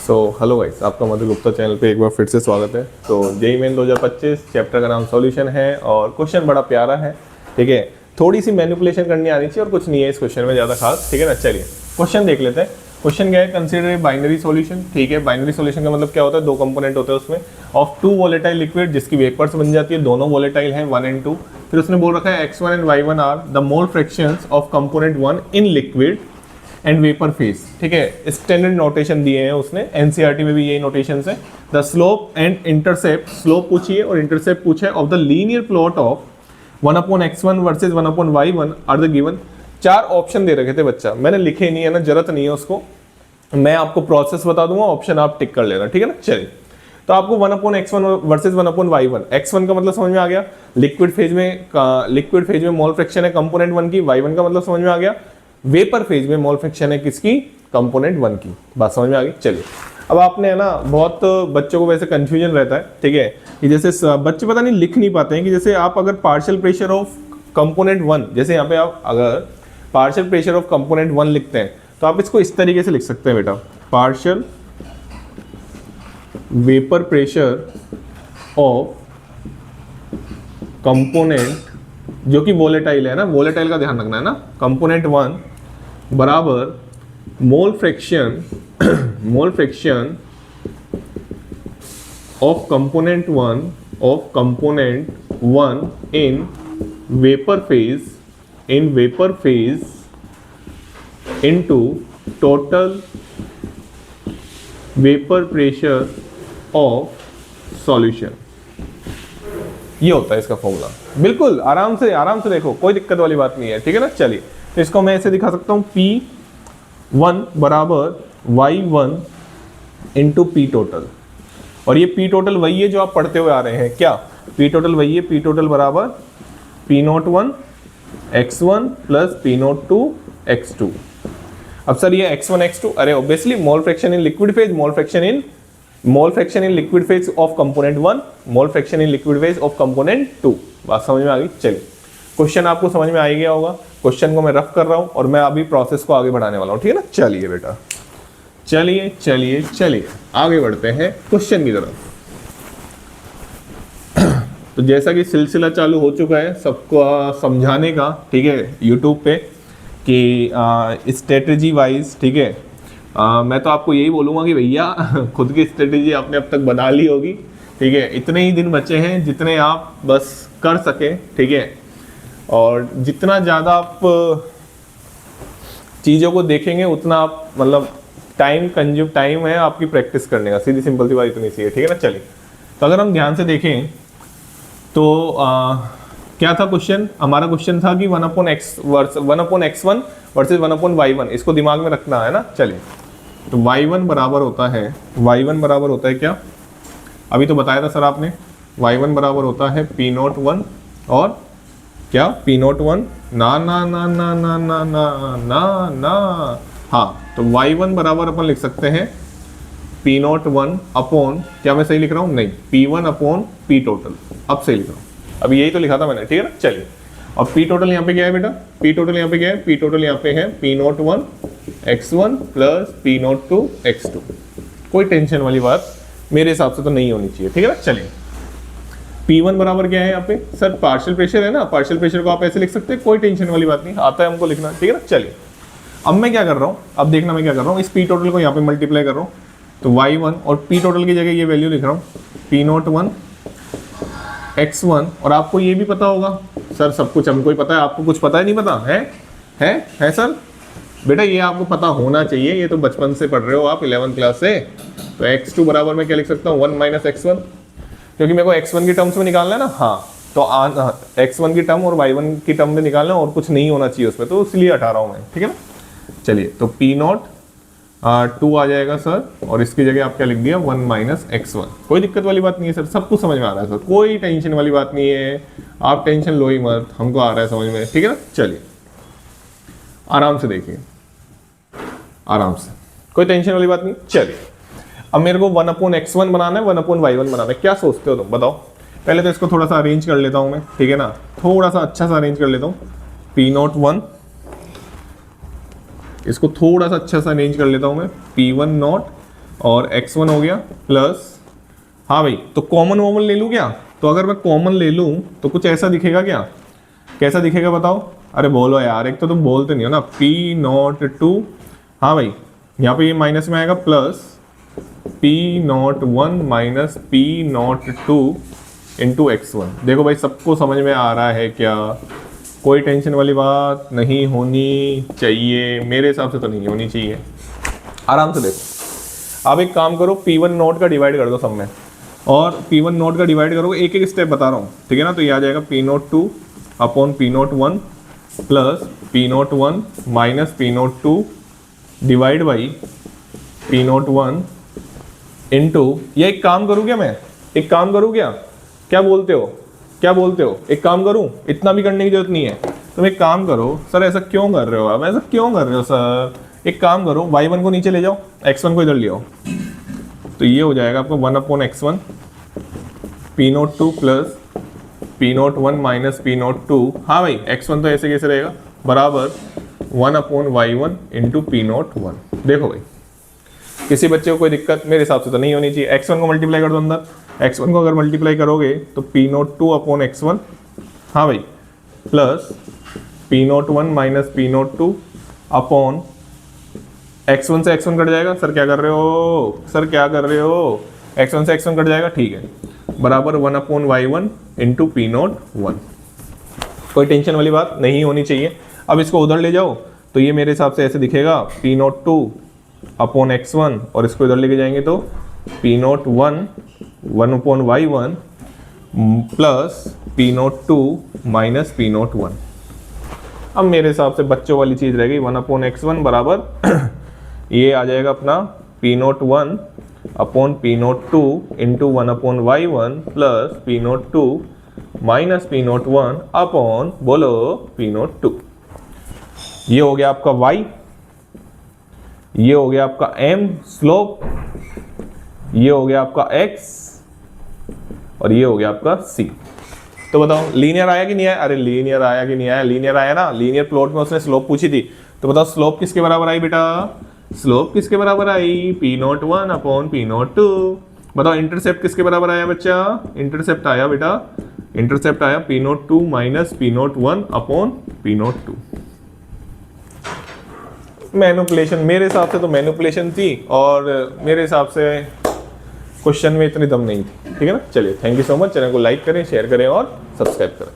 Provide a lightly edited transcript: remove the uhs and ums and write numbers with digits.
Hello guys, आपका मधु Gupta channel पे एक बार फिर से स्वागत है। तो जेईई मेन 2025 चैप्टर का नाम सॉल्यूशन है और क्वेश्चन बड़ा प्यारा है। ठीक है, थोड़ी सी मैनिपुलेशन करनी आनी चाहिए और कुछ नहीं है इस क्वेश्चन में ज़्यादा खास। ठीक है ना, चलिए क्वेश्चन देख लेते हैं। क्वेश्चन क्या है, कंसीडर ए बाइनरी सॉल्यूशन। ठीक है, बाइनरी सॉल्यूशन का मतलब क्या होता है, दो कंपोनेंट होते हैं उसमें, ऑफ टू वोलेटाइल लिक्विड जिसकी वेपर्स बन जाती है, दोनों वोलेटाइल हैं 1 and 2। फिर उसने बोल रखा है x1 and y1 are the mole fractions of component 1 in liquid and vapour phase. ठीक है, स्टैंडर्ड नोटेशन दिए हैं उसने, एनसीईआरटी में भी यही नोटेशंस है। The slope and intercept, slope पूछिए और इंटरसेप्ट पूछा है of the linear plot of 1/x1 versus 1/y1 are the given. चार ऑप्शन दे रखे थे बच्चा, मैंने लिखे नहीं है ना, जरूरत नहीं है उसको, मैं आपको प्रोसेस बता दूंगा, ऑप्शन आप टिक कर लेना। ठीक है ना, चलिए तो आपको 1/x1 वर्सेज 1/y1, x1 का मतलब समझ में आ गया, लिक्विड फेज में मोल फ्रैक्शन है कंपोनेंट 1 की, y1 का मतलब समझ में आ गया, वेपर फेज में मोल फ्रैक्शन है किसकी, कंपोनेंट 1 की। बात समझ में आ गई। चलिए अब आपने है ना, बहुत बच्चों को वैसे कंफ्यूजन रहता है, ठीक है, कि जैसे बच्चे पता नहीं लिख नहीं पाते हैं कि जैसे आप अगर पार्शियल प्रेशर ऑफ कंपोनेंट 1, जैसे यहाँ पे आप अगर पार्शियल प्रेशर ऑफ कंपोनेंट 1 लिखते हैं तो आप इसको इस तरीके से लिख सकते हैं बेटा, partial vapour pressure of component जो कि वोलेटाइल है ना, वोलेटाइल का ध्यान रखना है ना, कंपोनेंट 1 बराबर mole fraction of component 1 in vapour phase into total vapour pressure of solution. ये होता है इसका फॉर्मूला। बिल्कुल आराम से देखो, कोई दिक्कत वाली बात नहीं है। ठीक है ना, चलिए तो इसको मैं ऐसे दिखा सकता हूँ, P1 बराबर Y1 इंटू पी टोटल, और ये पी टोटल वही है जो आप पढ़ते हुए आ रहे हैं। क्या पी टोटल वही है, पी टोटल बराबर P01 x1 plus P02 x2। अब सर ये x1 x2, अरे obviously mole fraction in liquid phase, mole fraction in liquid phase of component 1, mole fraction in liquid phase of component 2। बात समझ में आ गई। चलिए क्वेश्चन आपको समझ में आ गया होगा, क्वेश्चन को मैं रफ कर रहा हूं और मैं अभी प्रोसेस को आगे बढ़ाने वाला हूं। ठीक है ना, चलिए बेटा, चलिए आगे बढ़ते हैं क्वेश्चन की तरफ। तो जैसा कि सिलसिला चालू हो चुका है सबको समझाने का, ठीक है, यूट्यूब पे कि स्ट्रेटजी वाइज, ठीक है, मैं तो आपको यही बोलूँगा कि भैया खुद की स्ट्रेटजी आपने अब तक बना ली होगी। ठीक है, इतने ही दिन बचे हैं जितने आप बस कर सके। ठीक है, और जितना ज़्यादा आप चीज़ों को देखेंगे उतना आप मतलब टाइम है आपकी प्रैक्टिस करने का, सीधी सिंपल सी बात इतनी सी है। ठीक है ना, चलिए तो अगर हम ध्यान से देखें तो क्या था क्वेश्चन, हमारा क्वेश्चन था कि 1/x1 वर्सेज 1/y1, इसको दिमाग में रखना है ना। चलिए तो y1 बराबर होता है क्या, अभी तो बताया था सर आपने, y1 बराबर होता है P01 और क्या P01 ना, हाँ, तो y1 बराबर अपन लिख सकते हैं P01 अपॉन, क्या मैं सही लिख रहा हूँ, नहीं, P1 अपॉन P टोटल। अब सही लिख रहा हूँ, अभी यही तो लिखा था मैंने। ठीक है ना, चलिए और P टोटल यहाँ पे क्या है बेटा, P टोटल यहाँ पे क्या है, P टोटल यहाँ पे है P01 x1 plus P02 x2। कोई टेंशन वाली बात मेरे हिसाब से तो नहीं होनी चाहिए। ठीक है ना, चलिए P1 बराबर क्या है यहाँ पे, सर पार्शियल प्रेशर है ना, पार्शियल प्रेशर को आप ऐसे लिख सकते हैं, कोई टेंशन वाली बात नहीं, आता है हमको लिखना। ठीक है ना, चलिए अब मैं क्या कर रहा हूँ, अब देखना मैं क्या कर रहा हूँ, इस P टोटल को यहाँ पे मल्टीप्लाई कर रहा हूँ, तो y1 और P टोटल की जगह ये वैल्यू लिख रहा हूँ P01 x1, और आपको ये भी पता होगा सर, सब कुछ हमको ही पता है, आपको कुछ पता है नहीं पता है सर, बेटा ये आपको पता होना चाहिए, ये तो बचपन से पढ़ रहे हो आप 11th क्लास से। तो x2 बराबर मैं क्या लिख सकता हूँ, 1 माइनस x1, क्योंकि मेरे को x1 की टर्म्स में निकालना है ना, हाँ, तो x1 की टर्म और y1 की टर्म में निकालना है और कुछ नहीं होना चाहिए उसमें, तो इसलिए हटा रहा हूँ मैं। ठीक है ना, चलिए तो P0 2 आ जाएगा सर, और इसकी जगह आप क्या लिख दिया, 1 माइनस x1। कोई दिक्कत वाली बात नहीं है सर, सब कुछ समझ में आ रहा है सर, कोई टेंशन वाली बात नहीं है, आप टेंशन लो ही मत, हमको आ रहा है समझ में। ठीक है ना, चलिए आराम से देखिए, आराम से, कोई टेंशन वाली बात नहीं। चलिए अब मेरे को 1/x1 बनाना है, 1/y1 बनाना है, क्या सोचते हो तुम बताओ। पहले तो इसको थोड़ा सा अरेंज कर लेता हूँ मैं, ठीक है ना, थोड़ा सा अच्छा सा अरेंज कर लेता हूँ। P01 इसको थोड़ा सा अच्छा सा अरेंज कर लेता हूँ मैं, P1 नॉट और x1 हो गया प्लस, हाँ भाई तो कॉमन वॉमन ले लूँ क्या? तो अगर मैं कॉमन ले लूँ तो कुछ ऐसा दिखेगा क्या? कैसा दिखेगा बताओ? अरे बोलो यार, एक तो तुम बोलते नहीं हो ना, P02, हाँ भाई यहाँ पे ये माइनस में आएगा plus P01 minus P02 into x1। देखो भाई सबको समझ में आ रहा है क्या? कोई टेंशन वाली बात नहीं होनी चाहिए, मेरे हिसाब से तो नहीं होनी चाहिए, आराम से देखो। अब एक काम करो, P1 नोट का डिवाइड कर दो सब में, और P1 नोट का डिवाइड करोगे, एक एक स्टेप बता रहा हूँ, ठीक है ना? तो ये आ जाएगा P02 upon P01 plus P01 minus P02 divide by P01 into, ये एक काम करूँ क्या मैं? एक काम करूँ क्या? क्या बोलते हो? क्या बोलते हो? एक काम करूँ? इतना भी करने की जरूरत नहीं है। तुम एक काम करो, सर ऐसा क्यों कर रहे हो आप? ऐसा क्यों कर रहे हो सर? एक काम करो, y1 को नीचे ले जाओ, x1 को इधर ले आओ, तो ये हो जाएगा आपको 1 upon x1 P02 plus P01 minus P02, हाँ भाई x1 तो ऐसे कैसे रहेगा, बराबर 1 अपॉन y1 इंटू P01। देखो भाई किसी बच्चे को कोई दिक्कत मेरे हिसाब से तो नहीं होनी चाहिए। x1 को मल्टीप्लाई कर दो अंदर, x1 को अगर मल्टीप्लाई करोगे तो P02 अपॉन x1, हाँ भाई plus P01 minus P02 upon x1 से x1 कट जाएगा। सर क्या कर रहे हो? सर क्या कर रहे हो? x1 से x1 कट जाएगा, ठीक है, बराबर 1 अपॉन y1 इंटू P01। कोई टेंशन वाली बात नहीं होनी चाहिए। अब इसको उधर ले जाओ तो ये मेरे हिसाब से ऐसे दिखेगा P02 अपॉन x1, और इसको इधर लेके जाएंगे तो P01 1 upon y1 plus P02 minus P01। अब मेरे हिसाब से बच्चों वाली चीज़ रह गई, 1 अपॉन x1 बराबर ये आ जाएगा अपना P01 upon P02 into 1 upon y1 plus P02 minus P01 upon बोलो P02। ये हो गया आपका y, ये हो गया आपका m स्लोप, ये हो गया आपका x, और ये हो गया आपका c। तो बताओ लीनियर आया कि नहीं आया? अरे लीनियर आया कि नहीं आया? लीनियर आया ना। लीनियर प्लॉट में उसने स्लोप पूछी थी, तो बताओ स्लोप किसके बराबर आई बेटा? स्लोप किसके बराबर आई? P01 upon P02। बताओ इंटरसेप्ट किसके बराबर आया बच्चा? इंटरसेप्ट आया बेटा, इंटरसेप्ट आया P02 minus P01 upon P02। Manipulation, मेरे हिसाब से तो मैनिपुलेशन थी, और मेरे हिसाब से क्वेश्चन में इतनी दम नहीं थी, ठीक है ना? चलिए thank you so much. Channel को लाइक करें, शेयर करें और सब्सक्राइब करें।